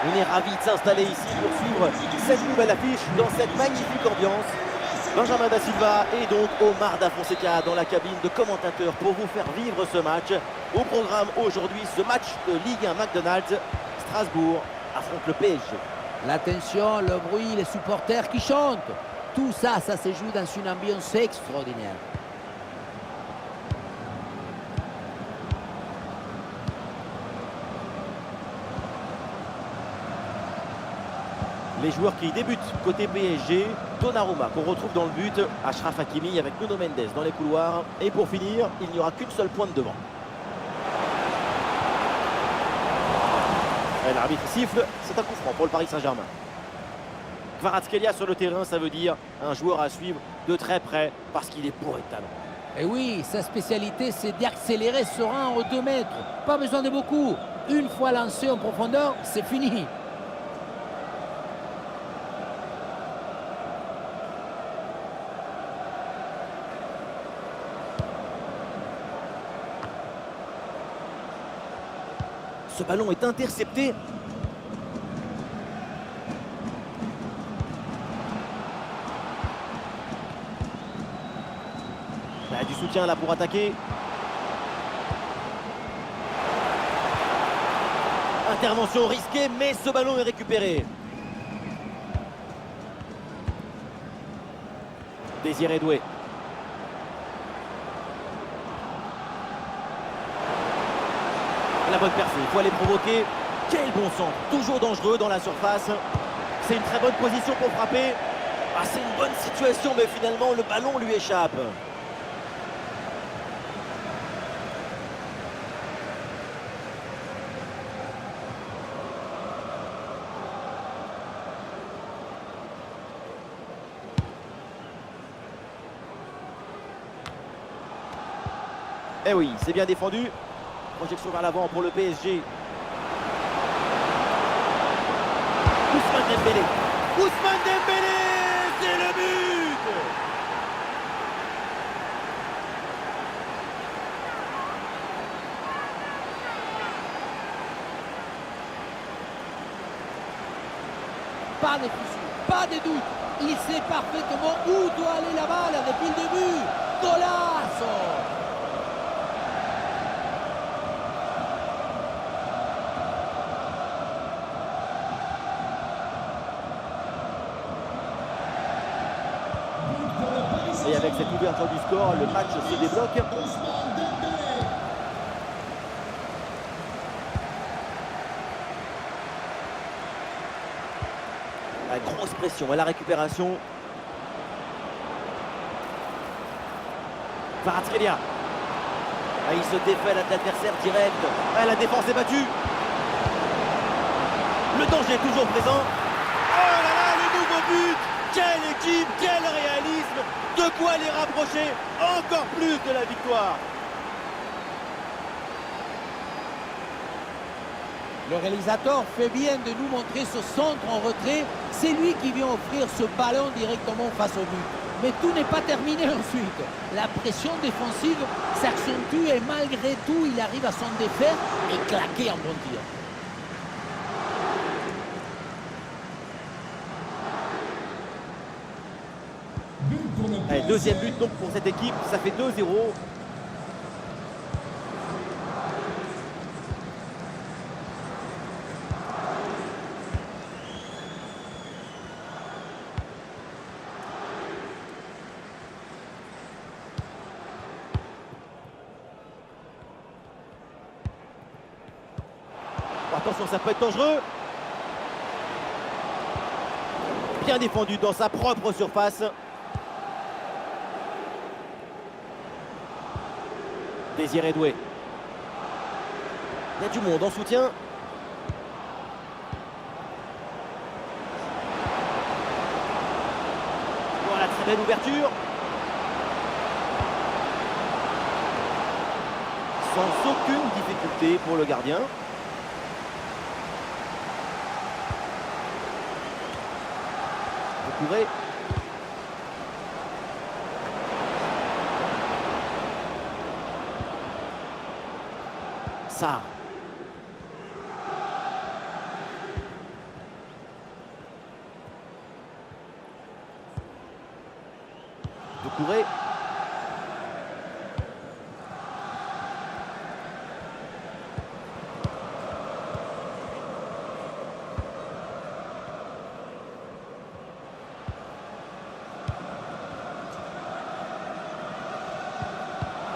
On est ravis de s'installer ici pour suivre cette nouvelle affiche dans cette magnifique ambiance. Benjamin Da Silva et donc Omar Da Fonseca dans la cabine de commentateurs pour vous faire vivre ce match. Au programme aujourd'hui, ce match de Ligue 1 McDonald's. Strasbourg affronte le PSG. La tension, le bruit, les supporters qui chantent. Tout ça, ça se joue dans une ambiance extraordinaire. Les joueurs qui débutent côté PSG, Donnarumma qu'on retrouve dans le but, Achraf Hakimi avec Nuno Mendes dans les couloirs. Et pour finir, il n'y aura qu'une seule pointe devant. L'arbitre siffle, c'est un coup franc pour le Paris Saint-Germain. Kvaratskhelia sur le terrain, ça veut dire un joueur à suivre de très près parce qu'il est bourré de talent. Et oui, sa spécialité, c'est d'accélérer ce rang aux 2 mètres. Pas besoin de beaucoup. Une fois lancé en profondeur, c'est fini. Ce ballon est intercepté. Du soutien là pour attaquer. Intervention risquée, mais ce ballon est récupéré. Désiré Doué. La bonne percée, il faut aller provoquer. Quel bon centre, toujours dangereux dans la surface. C'est une très bonne position pour frapper. Ah, c'est une bonne situation, mais finalement le ballon lui échappe. Eh oui, c'est bien défendu. Projection vers l'avant pour le PSG. Ousmane Dembélé. Ousmane Dembélé, c'est le but! Pas de soucis, pas de doute. Il sait parfaitement où doit aller la balle depuis le début. Golazo! Et avec cette ouverture du score, le match se débloque. La grosse pression à la récupération. Kvaratskhelia. Il se défait à l'adversaire direct. La défense est battue. Le danger est toujours présent. Oh là là, le nouveau but! Quelle équipe, quel réalisme! De quoi les rapprocher encore plus de la victoire. Le réalisateur fait bien de nous montrer ce centre en retrait. C'est lui qui vient offrir ce ballon directement face au but. Mais tout n'est pas terminé ensuite. La pression défensive s'accentue et malgré tout, il arrive à s'en défaire et claquer un bon tir. Allez, deuxième but donc pour cette équipe, ça fait 2-0. Attention, ça peut être dangereux. Bien défendu dans sa propre surface. Désiré Doué. Il y a du monde en soutien. Voilà, très belle ouverture. Sans aucune difficulté pour le gardien. Touré. Ça. Doucouré.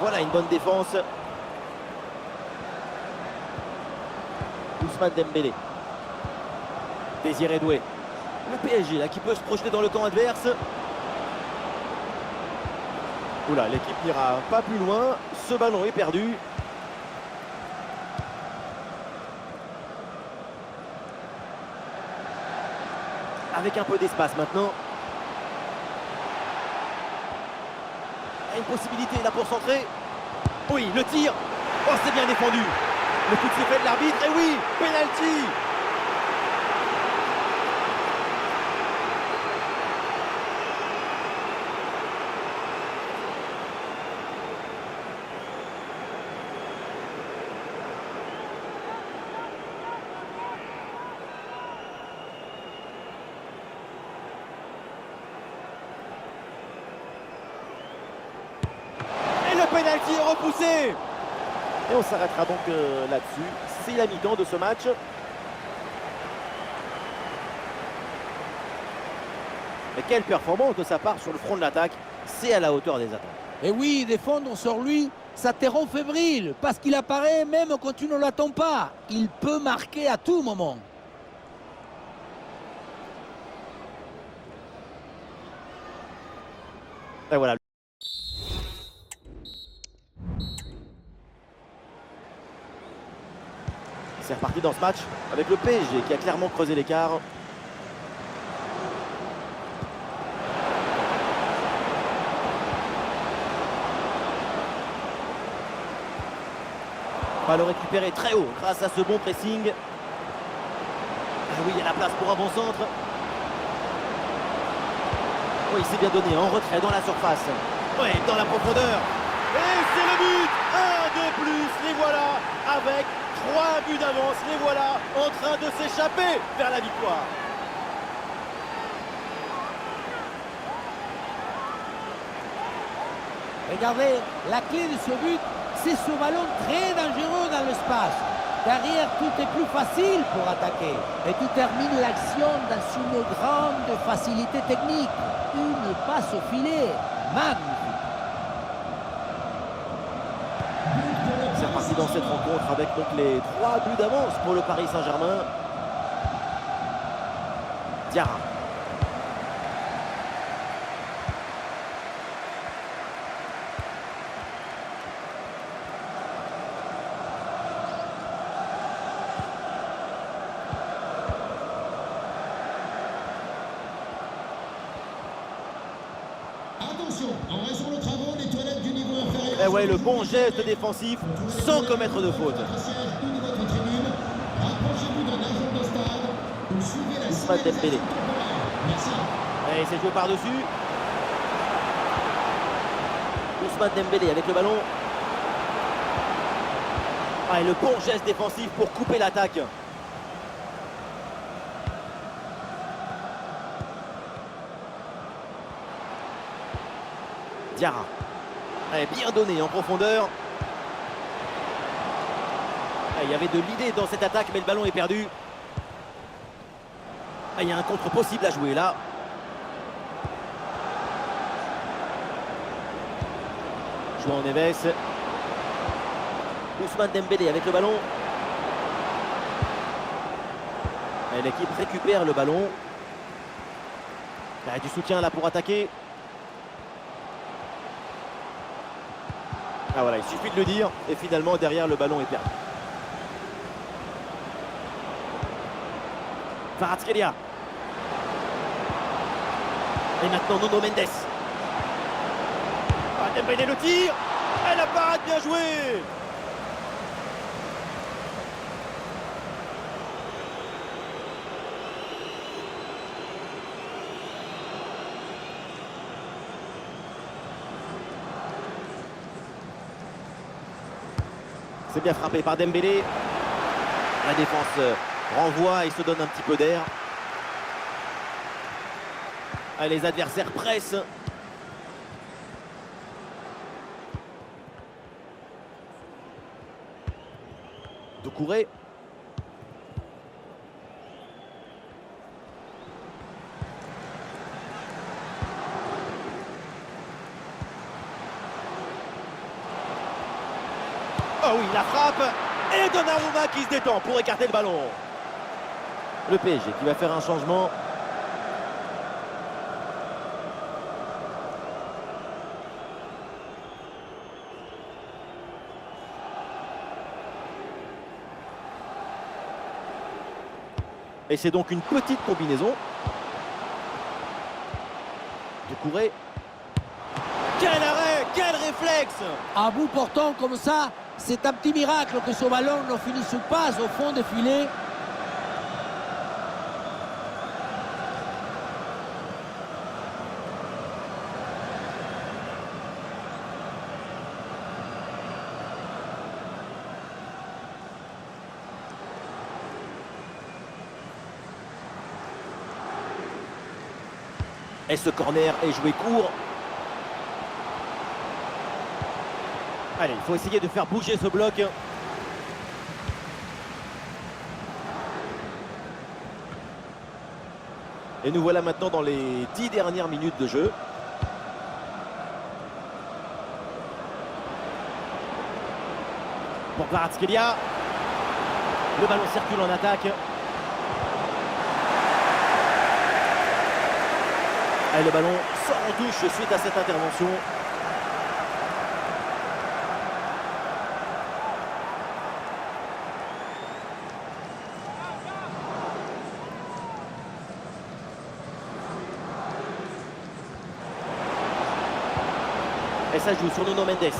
Voilà une bonne défense. Ousmane Dembélé. Désiré Doué. Le PSG là qui peut se projeter dans le camp adverse. Oula, l'équipe n'ira pas plus loin. Ce ballon est perdu. Avec un peu d'espace maintenant. Il y a une possibilité là pour centrer. Oui, le tir. Oh, c'est bien défendu. Le coup de sifflet de l'arbitre. Et oui, penalty. Le penalty est repoussé. Et on s'arrêtera donc là-dessus. C'est la mi-temps de ce match. Mais quelle performance de sa part sur le front de l'attaque. C'est à la hauteur des attentes. Et oui, défendre sur lui, ça te rend fébrile. Parce qu'il apparaît même quand tu ne l'attends pas. Il peut marquer à tout moment. Et voilà. C'est reparti dans ce match avec le PSG qui a clairement creusé l'écart. Ballon récupéré très haut grâce à ce bon pressing. Ah oui, il y a la place pour un bon centre. Oui, il s'est bien donné en retrait dans la surface. Oui, dans la profondeur. Et c'est le but. Un de plus, les voilà avec 3 buts d'avance, les voilà en train de s'échapper vers la victoire. Regardez, la clé de ce but, c'est ce ballon très dangereux dans l'espace. Derrière, tout est plus facile pour attaquer. Et tu termines l'action dans une grande facilité technique. Une passe au filet. Magnifique. C'est reparti dans cette rencontre avec donc les 3 buts d'avance pour le Paris Saint-Germain. Diarra. Attention, en raison de travaux, les toilettes du niveau inférieur. Et ouais, le bon geste défensif sans commettre de faute. Rapprochez-vous d'un agent de stade ou suivez la Ousmane Dembélé. Merci. Et c'est joué par-dessus. Ousmane Dembélé avec le ballon. Ah, et le bon geste défensif pour couper l'attaque. Diarra. Allez, bien donné en profondeur. Il y avait de l'idée dans cette attaque, mais le ballon est perdu. Il y a un contre possible à jouer là. João Neves. Ousmane Dembélé avec le ballon. Et l'équipe récupère le ballon. Il y a du soutien là pour attaquer. Ah voilà, il suffit de le dire. Et finalement, derrière, le ballon est perdu. Kvaratskhelia. Et maintenant, Nuno Mendes. Ah, Dembélé le tir. Et la parade bien jouée. C'est bien frappé par Dembélé. La défense renvoie et se donne un petit peu d'air. Les adversaires pressent. Doucouré. Oh oui, la frappe. Et Donnarumma qui se détend pour écarter le ballon. Le PSG qui va faire un changement. Et c'est donc une petite combinaison. Doucouré. Quel arrêt, quel réflexe! À bout portant comme ça, c'est un petit miracle que ce ballon ne finisse pas au fond des filets. Et ce corner est joué court. Allez, il faut essayer de faire bouger ce bloc. Et nous voilà maintenant dans les 10 dernières minutes de jeu. Pour Kvaratskhelia. Le ballon circule en attaque. Et le ballon sort en touche suite à cette intervention. Et ça joue sur Nuno Mendes.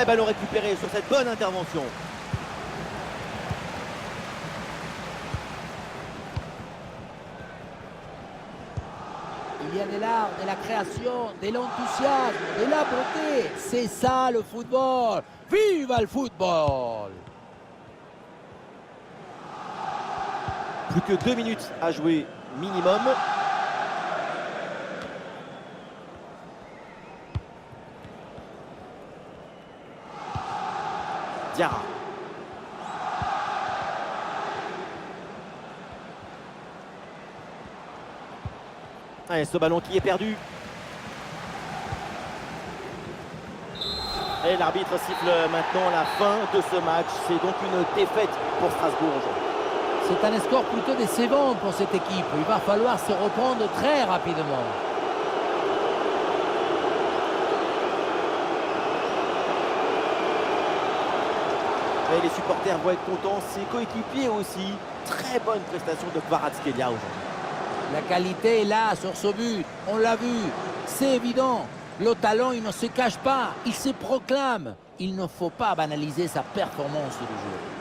Et ballon récupéré sur cette bonne intervention. Il y a de l'art, de la création, de l'enthousiasme, de la beauté. C'est ça le football. Vive le football! Plus que 2 minutes à jouer minimum. Diarra. Allez, ce ballon qui est perdu. Et l'arbitre siffle maintenant la fin de ce match. C'est donc une défaite pour Strasbourg aujourd'hui. C'est un score plutôt décevant pour cette équipe. Il va falloir se reprendre très rapidement. Et les supporters vont être contents. Ses coéquipiers aussi. Très bonne prestation de Kvaratskhelia aujourd'hui. La qualité est là sur ce but. On l'a vu. C'est évident. Le talent, il ne se cache pas. Il se proclame. Il ne faut pas banaliser sa performance du jour.